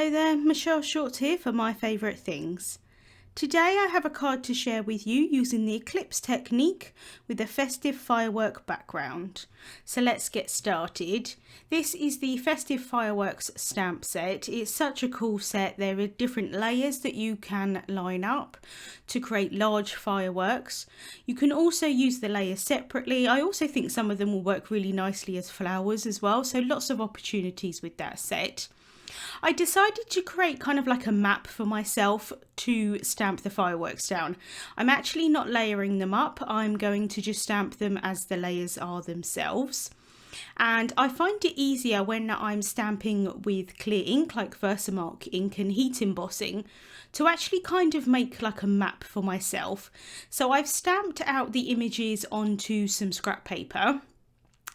Hello there, Michelle Short here for My Favourite Things. Today I have a card to share with you using the Eclipse technique with a festive firework background. So let's get started. This is the festive fireworks stamp set. It's such a cool set. There are different layers that you can line up to create large fireworks. You can also use the layers separately. I also think some of them will work really nicely as flowers as well. So lots of opportunities with that set. I decided to create kind of like a map for myself to stamp the fireworks down. I'm actually not layering them up. I'm going to just stamp them as the layers are themselves. And I find it easier when I'm stamping with clear ink like Versamark ink and heat embossing to actually kind of make like a map for myself. So I've stamped out the images onto some scrap paper,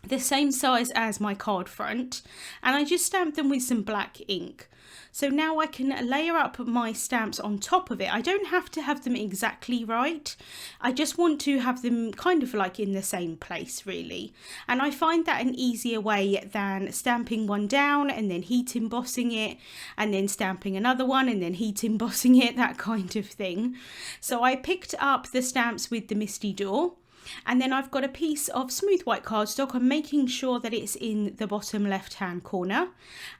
the same size as my card front, and I just stamped them with some black ink. So now I can layer up my stamps on top of it. I don't have to have them exactly right. I just want to have them kind of like in the same place really. And I find that an easier way than stamping one down and then heat embossing it and then stamping another one and then heat embossing it, that kind of thing. So I picked up the stamps with the Misty Door. And then I've got a piece of smooth white cardstock. I'm making sure that it's in the bottom left hand corner,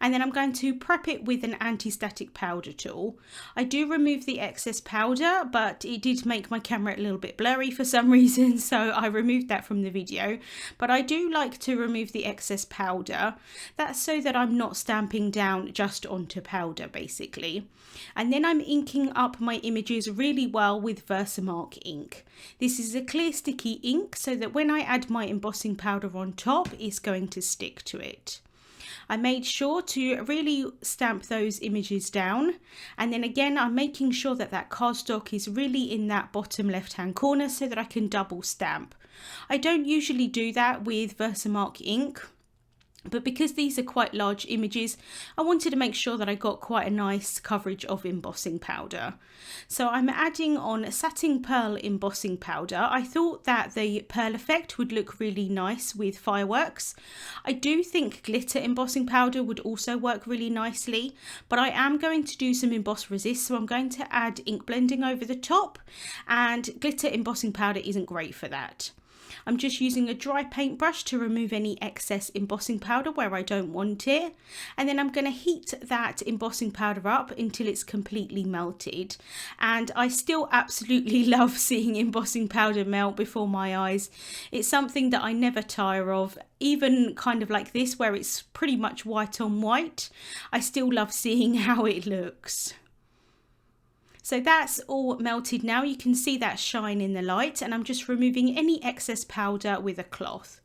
and then I'm going to prep it with an anti-static powder tool. I do remove the excess powder, but it did make my camera a little bit blurry for some reason, so I removed that from the video. But I do like to remove the excess powder. That's so that I'm not stamping down just onto powder basically. And then I'm inking up my images really well with Versamark ink. This is a clear sticky ink so that when I add my embossing powder on top, it's going to stick to it. I made sure to really stamp those images down, and then again I'm making sure that that cardstock is really in that bottom left hand corner so that I can double stamp. I don't usually do that with Versamark ink, but because these are quite large images, I wanted to make sure that I got quite a nice coverage of embossing powder. So I'm adding on satin pearl embossing powder. I thought that the pearl effect would look really nice with fireworks. I do think glitter embossing powder would also work really nicely, but I am going to do some emboss resist, so I'm going to add ink blending over the top, and glitter embossing powder isn't great for that. I'm just using a dry paintbrush to remove any excess embossing powder where I don't want it. And then I'm going to heat that embossing powder up until it's completely melted. And I still absolutely love seeing embossing powder melt before my eyes. It's something that I never tire of. Even kind of like this where it's pretty much white on white, I still love seeing how it looks. So that's all melted now. You can see that shine in the light, and I'm just removing any excess powder with a cloth.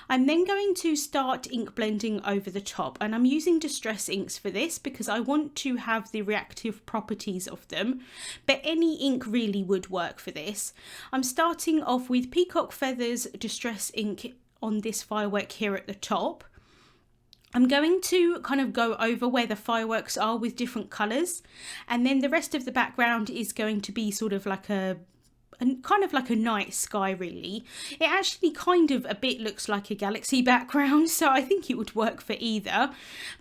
I'm then going to start ink blending over the top, and I'm using distress inks for this because I want to have the reactive properties of them, but any ink really would work for this. I'm starting off with Peacock Feathers distress ink on this firework here at the top. I'm going to kind of go over where the fireworks are with different colours, and then the rest of the background is going to be sort of like a kind of like a night sky really. It actually kind of a bit looks like a galaxy background, so I think it would work for either,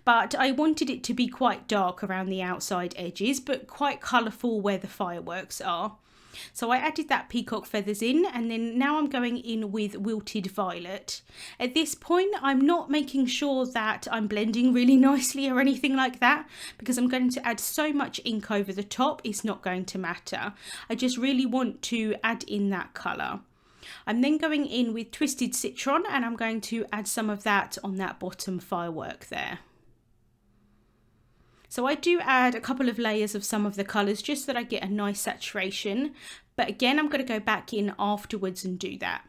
but I wanted it to be quite dark around the outside edges but quite colourful where the fireworks are. So I added that peacock feathers in, and then now I'm going in with wilted violet. At this point I'm not making sure that I'm blending really nicely or anything like that, because I'm going to add so much ink over the top it's not going to matter. I just really want to add in that colour. I'm then going in with twisted citron, and I'm going to add some of that on that bottom firework there. So I do add a couple of layers of some of the colours just so that I get a nice saturation, but again I'm going to go back in afterwards and do that.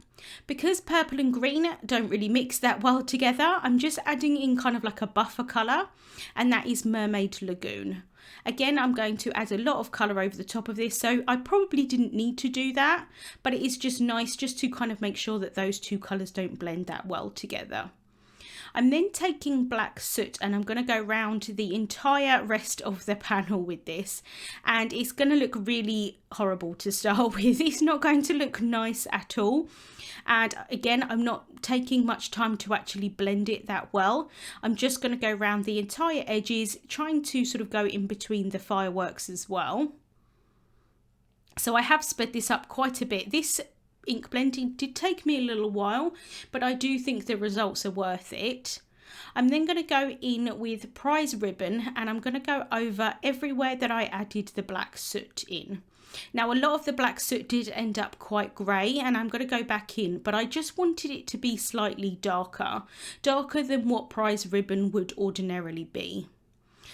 Because purple and green don't really mix that well together, I'm just adding in kind of like a buffer colour, and that is Mermaid Lagoon. Again, I'm going to add a lot of colour over the top of this, so I probably didn't need to do that, but it is just nice just to kind of make sure that those two colours don't blend that well together. I'm then taking black soot and I'm going to go around the entire rest of the panel with this, and it's going to look really horrible to start with. It's not going to look nice at all. And again, I'm not taking much time to actually blend it that well. I'm just going to go around the entire edges, trying to sort of go in between the fireworks as well. So I have sped this up quite a bit. This ink blending did take me a little while, but I do think the results are worth it. I'm then going to go in with prize ribbon and I'm going to go over everywhere that I added the black soot in. Now, a lot of the black soot did end up quite grey, and I'm going to go back in, but I just wanted it to be slightly darker than what prize ribbon would ordinarily be.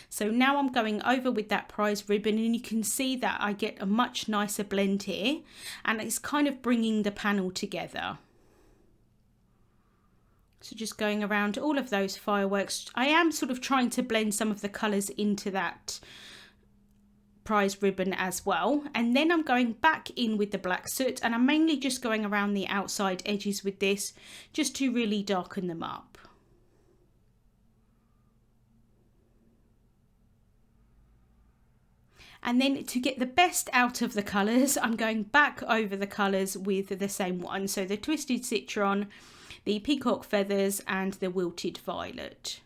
So now I'm going over with that prize ribbon, and you can see that I get a much nicer blend here, and it's kind of bringing the panel together. So just going around all of those fireworks. I am sort of trying to blend some of the colours into that prize ribbon as well, and then I'm going back in with the black soot, and I'm mainly just going around the outside edges with this just to really darken them up. And then to get the best out of the colours, I'm going back over the colours with the same one. So the Twisted Citron, the Peacock Feathers and the Wilted Violet.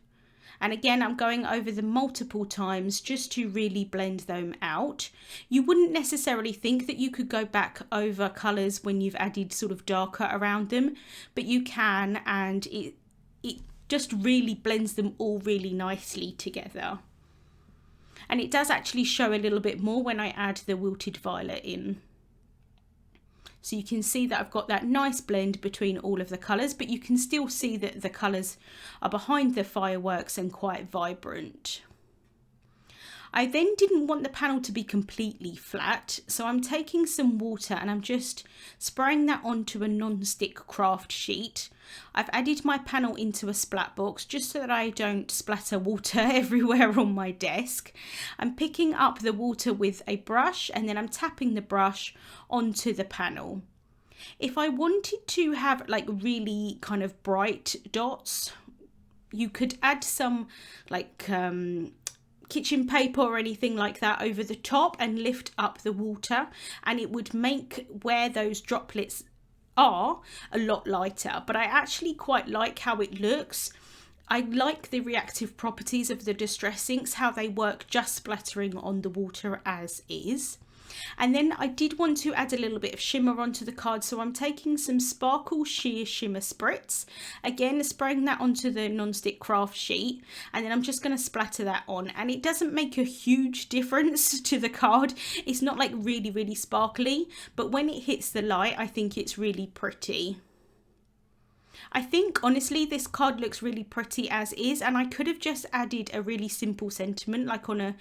And again, I'm going over them multiple times just to really blend them out. You wouldn't necessarily think that you could go back over colours when you've added sort of darker around them, but you can, and it just really blends them all really nicely together. And it does actually show a little bit more when I add the Wilted Violet in. So you can see that I've got that nice blend between all of the colours, but you can still see that the colours are behind the fireworks and quite vibrant. I then didn't want the panel to be completely flat, so I'm taking some water and I'm just spraying that onto a non-stick craft sheet. I've added my panel into a splat box just so that I don't splatter water everywhere on my desk. I'm picking up the water with a brush and then I'm tapping the brush onto the panel. If I wanted to have like really kind of bright dots, you could add some like kitchen paper or anything like that over the top and lift up the water, and it would make where those droplets are a lot lighter. But I actually quite like how it looks. I like the reactive properties of the Distress inks, how they work just splattering on the water as is. And then I did want to add a little bit of shimmer onto the card, so I'm taking some Sparkle Sheer Shimmer Spritz, again spraying that onto the non-stick craft sheet, and then I'm just going to splatter that on. And it doesn't make a huge difference to the card. It's not like really sparkly, but when it hits the light I think it's really pretty. I think honestly this card looks really pretty as is, and I could have just added a really simple sentiment like on a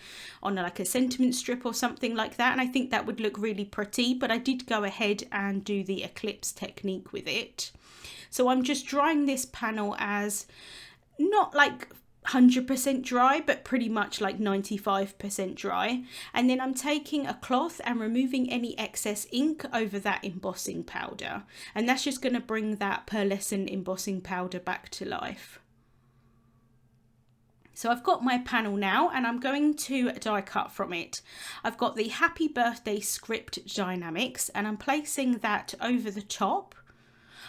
sentiment strip or something like that, and I think that would look really pretty, but I did go ahead and do the Eclipse technique with it. So I'm just drying this panel as not like 100% dry, but pretty much like 95% dry, and then I'm taking a cloth and removing any excess ink over that embossing powder, and that's just going to bring that pearlescent embossing powder back to life. So I've got my panel now and I'm going to die cut from it. I've got the Happy Birthday script Dynamics and I'm placing that over the top.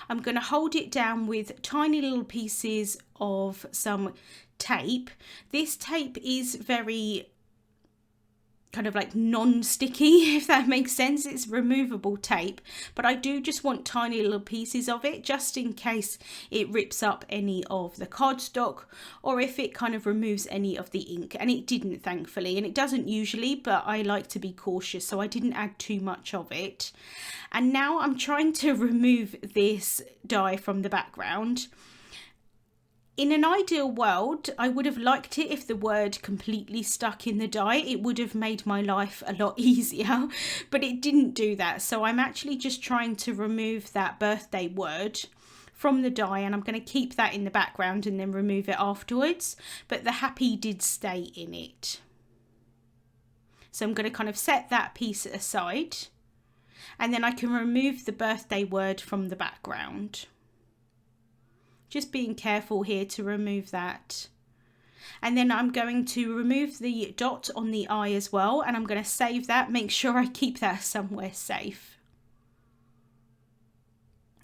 I'm going to hold it down with tiny little pieces of some tape. This tape is very kind of like non-sticky, if that makes sense. It's removable tape, but I do just want tiny little pieces of it just in case it rips up any of the cardstock or if it kind of removes any of the ink, and it didn't, thankfully, and it doesn't usually, but I like to be cautious, so I didn't add too much of it. And now I'm trying to remove this die from the background. In an ideal world, I would have liked it if the word completely stuck in the die. It would have made my life a lot easier, but it didn't do that. So I'm actually just trying to remove that birthday word from the die, and I'm going to keep that in the background and then remove it afterwards. But the happy did stay in it. So I'm going to kind of set that piece aside, and then I can remove the birthday word from the background. just being careful here to remove that. And then I'm going to remove the dot on the eye as well, and I'm going to save that, make sure I keep that somewhere safe.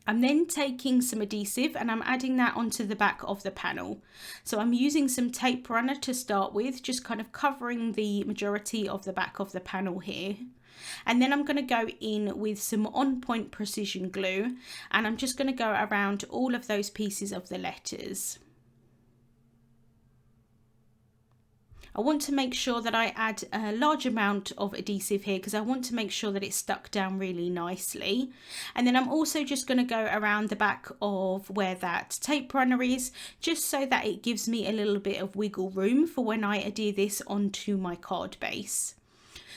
I'm then taking some adhesive and I'm adding that onto the back of the panel. So I'm using some tape runner to start with, just kind of covering the majority of the back of the panel here. And then I'm going to go in with some on point precision glue, and I'm just going to go around all of those pieces of the letters. I want to make sure that I add a large amount of adhesive here because I want to make sure that it's stuck down really nicely. And then I'm also just going to go around the back of where that tape runner is, just so that it gives me a little bit of wiggle room for when I adhere this onto my card base.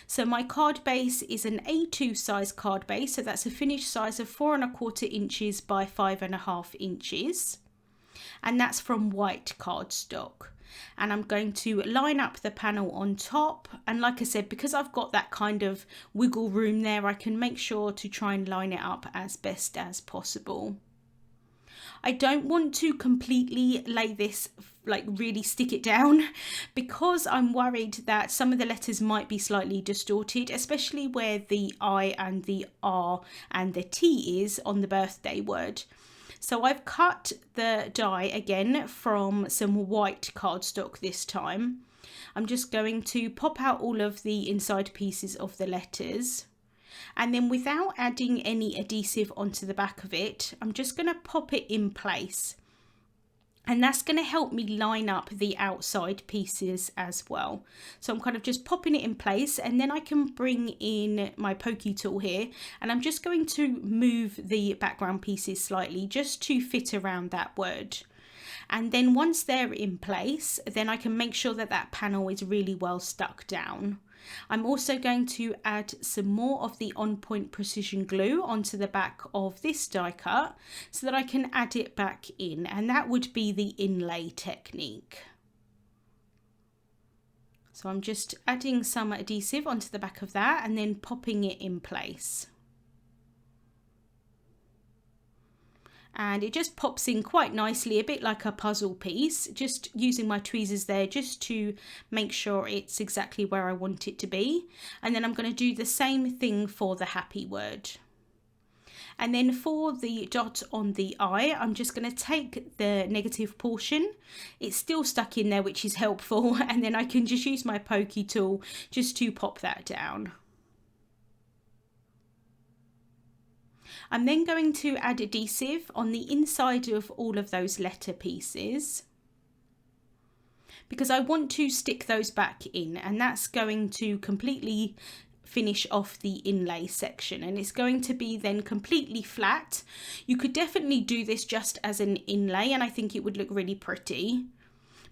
So my card base is an A2 size card base, so that's a finished size of 4¼ inches by 5½ inches, and that's from white cardstock. And I'm going to line up the panel on top, and like I said, because I've got that kind of wiggle room there, I can make sure to try and line it up as best as possible. I don't want to completely lay this, like really stick it down, because I'm worried that some of the letters might be slightly distorted, especially where the I and the R and the T is on the birthday word. So I've cut the die again from some white cardstock this time. I'm just going to pop out all of the inside pieces of the letters. And then without adding any adhesive onto the back of it, I'm just going to pop it in place. And that's going to help me line up the outside pieces as well. So I'm kind of just popping it in place, and then I can bring in my pokey tool here, and I'm just going to move the background pieces slightly just to fit around that word. And then once they're in place, then I can make sure that that panel is really well stuck down. I'm also going to add some more of the on point precision glue onto the back of this die cut so that I can add it back in, and that would be the inlay technique. So I'm just adding some adhesive onto the back of that and then popping it in place. And it just pops in quite nicely, a bit like a puzzle piece, just using my tweezers there just to make sure it's exactly where I want it to be. And then I'm going to do the same thing for the happy word. And then for the dot on the eye, I'm just going to take the negative portion. It's still stuck in there, which is helpful, and then I can just use my pokey tool just to pop that down. I'm then going to add adhesive on the inside of all of those letter pieces, because I want to stick those back in, and that's going to completely finish off the inlay section, and it's going to be then completely flat. You could definitely do this just as an inlay, and I think it would look really pretty,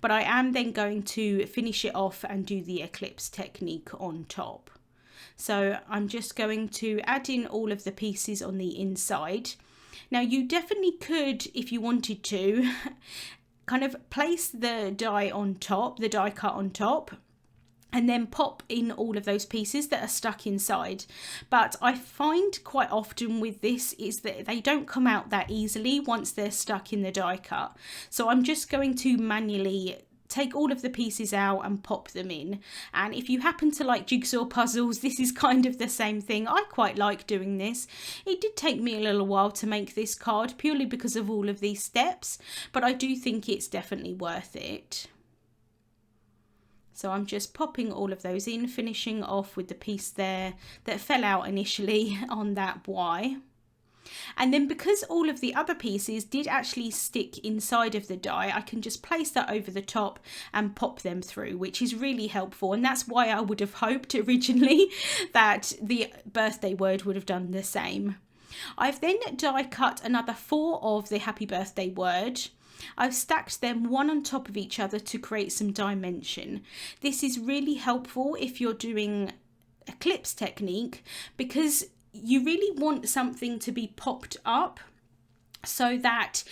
but I am then going to finish it off and do the eclipse technique on top. So I'm just going to add in all of the pieces on the inside. Now you definitely could, if you wanted to, kind of place the die on top, the die cut on top, and then pop in all of those pieces that are stuck inside. But I find quite often with this is that they don't come out that easily once they're stuck in the die cut. So I'm just going to manually take all of the pieces out and pop them in. And if you happen to like jigsaw puzzles, this is kind of the same thing. I quite like doing this. It did take me a little while to make this card purely because of all of these steps, but I do think it's definitely worth it. So I'm just popping all of those in, finishing off with the piece there that fell out initially on that Y. And then because all of the other pieces did actually stick inside of the die, I can just place that over the top and pop them through, which is really helpful. And that's why I would have hoped originally that the birthday word would have done the same. I've then die cut another 4 of the happy birthday word. I've stacked them one on top of each other to create some dimension. This is really helpful if you're doing eclipse technique, because you really want something to be popped up so that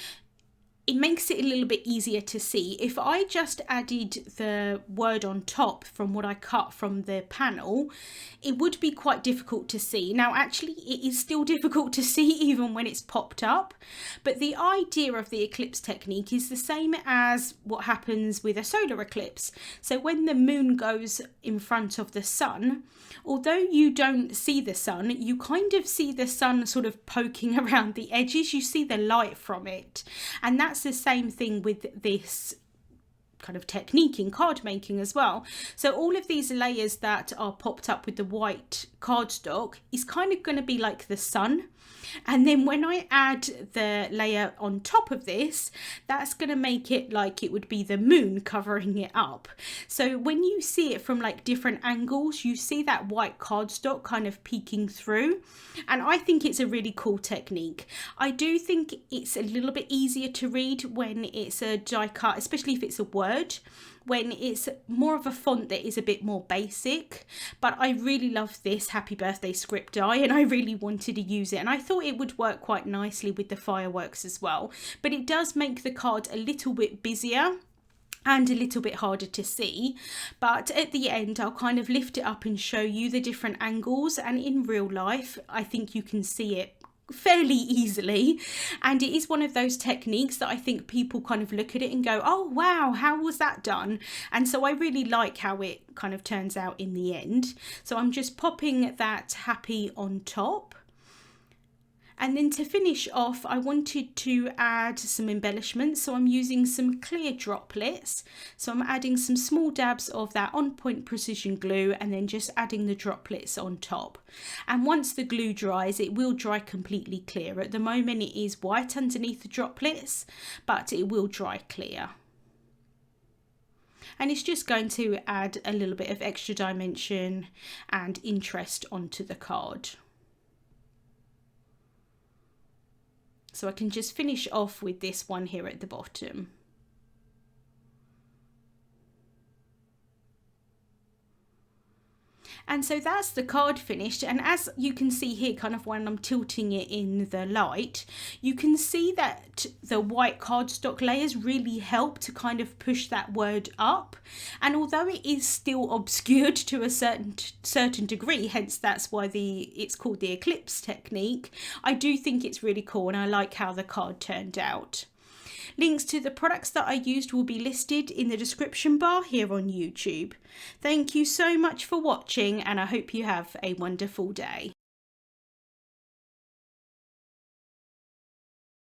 it makes it a little bit easier to see. If I just added the word on top from what I cut from the panel, it would be quite difficult to see. Now actually it is still difficult to see even when it's popped up, but the idea of the eclipse technique is the same as what happens with a solar eclipse. So when the moon goes in front of the sun, although you don't see the sun, you kind of see the sun sort of poking around the edges. You see the light from it, and that's the same thing with this kind of technique in card making as well. So all of these layers that are popped up with the white cardstock is kind of going to be like the sun, and then when I add the layer on top of this, that's going to make it like it would be the moon covering it up. So when you see it from like different angles, you see that white cardstock kind of peeking through, and I think it's a really cool technique. I do think it's a little bit easier to read when it's a die cut, especially if it's a word, when it's more of a font that is a bit more basic. But I really love this Happy Birthday script die, and I really wanted to use it, and I thought it would work quite nicely with the fireworks as well. But it does make the card a little bit busier and a little bit harder to see. But at the end I'll kind of lift it up and show you the different angles, and in real life I think you can see it fairly easily, and it is one of those techniques that I think people kind of look at it and go, oh wow, how was that done? And so I really like how it kind of turns out in the end. So I'm just popping that happy on top. And then to finish off, I wanted to add some embellishments, so I'm using some clear droplets. So I'm adding some small dabs of that On Point Precision glue, and then just adding the droplets on top. And once the glue dries, it will dry completely clear. At the moment it is white underneath the droplets, but it will dry clear. And it's just going to add a little bit of extra dimension and interest onto the card. So I can just finish off with this one here at the bottom. And so that's the card finished, and as you can see here, kind of when I'm tilting it in the light, you can see that the white cardstock layers really help to kind of push that word up. And although it is still obscured to a certain degree, hence that's why it's called the eclipse technique, I do think it's really cool, and I like how the card turned out. Links to the products that I used will be listed in the description bar here on YouTube. Thank you so much for watching, and I hope you have a wonderful day.